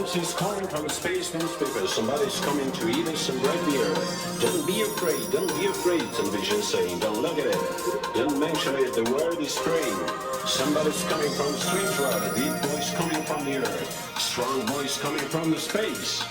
voice is calling from space newspaper. Somebody's coming to eat us some red beer. Don't be afraid, television saying. Don't look at it, don't mention it, the word is praying. Somebody's coming from strange world, a deep voice coming from the earth. Strong voice coming from the space.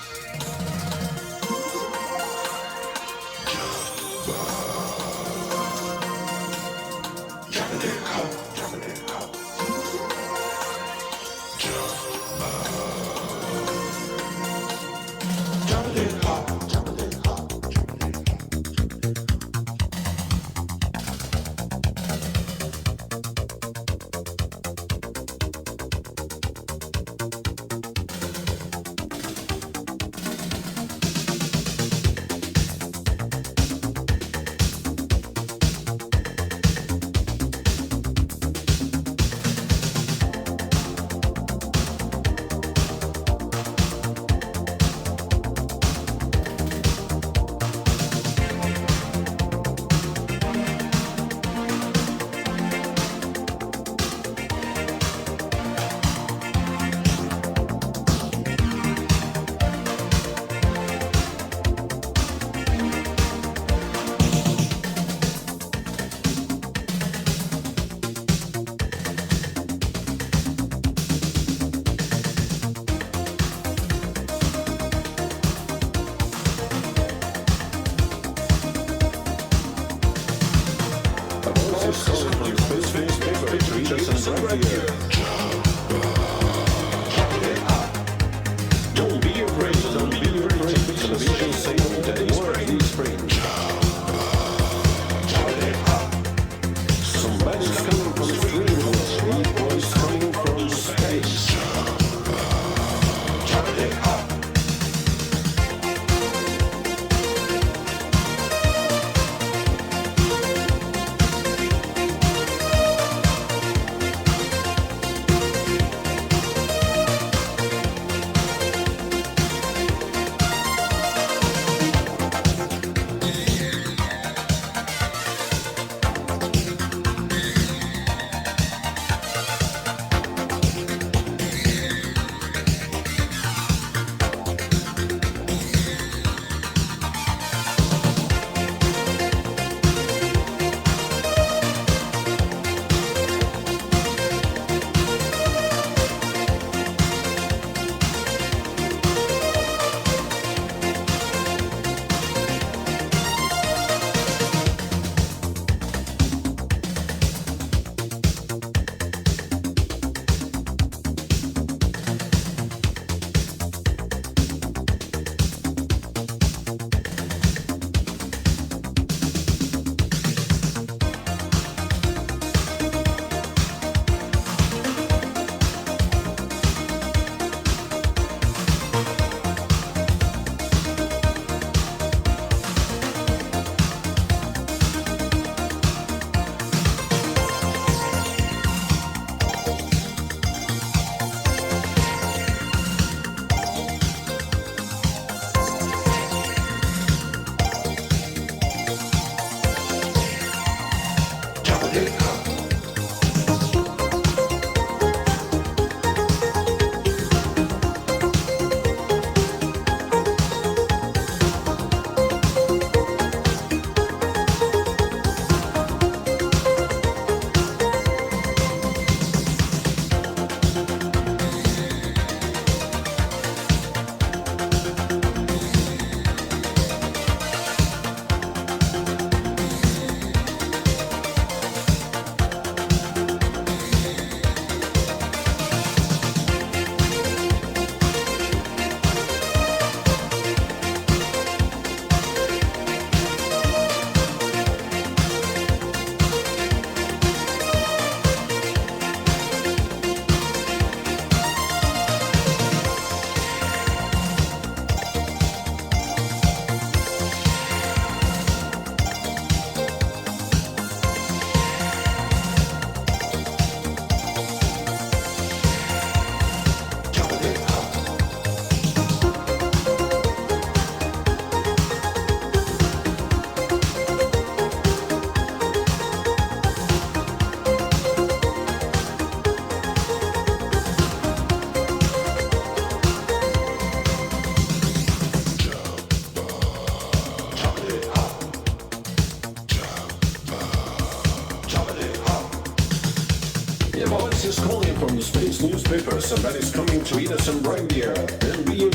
voice is calling from the space newspaper. Somebody's coming to eat us some reindeer. Don't be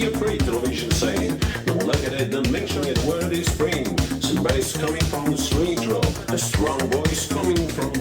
afraid, television saying. Don't look at it, don't mention it, word is spring. Somebody's coming from the street row. A strong voice coming from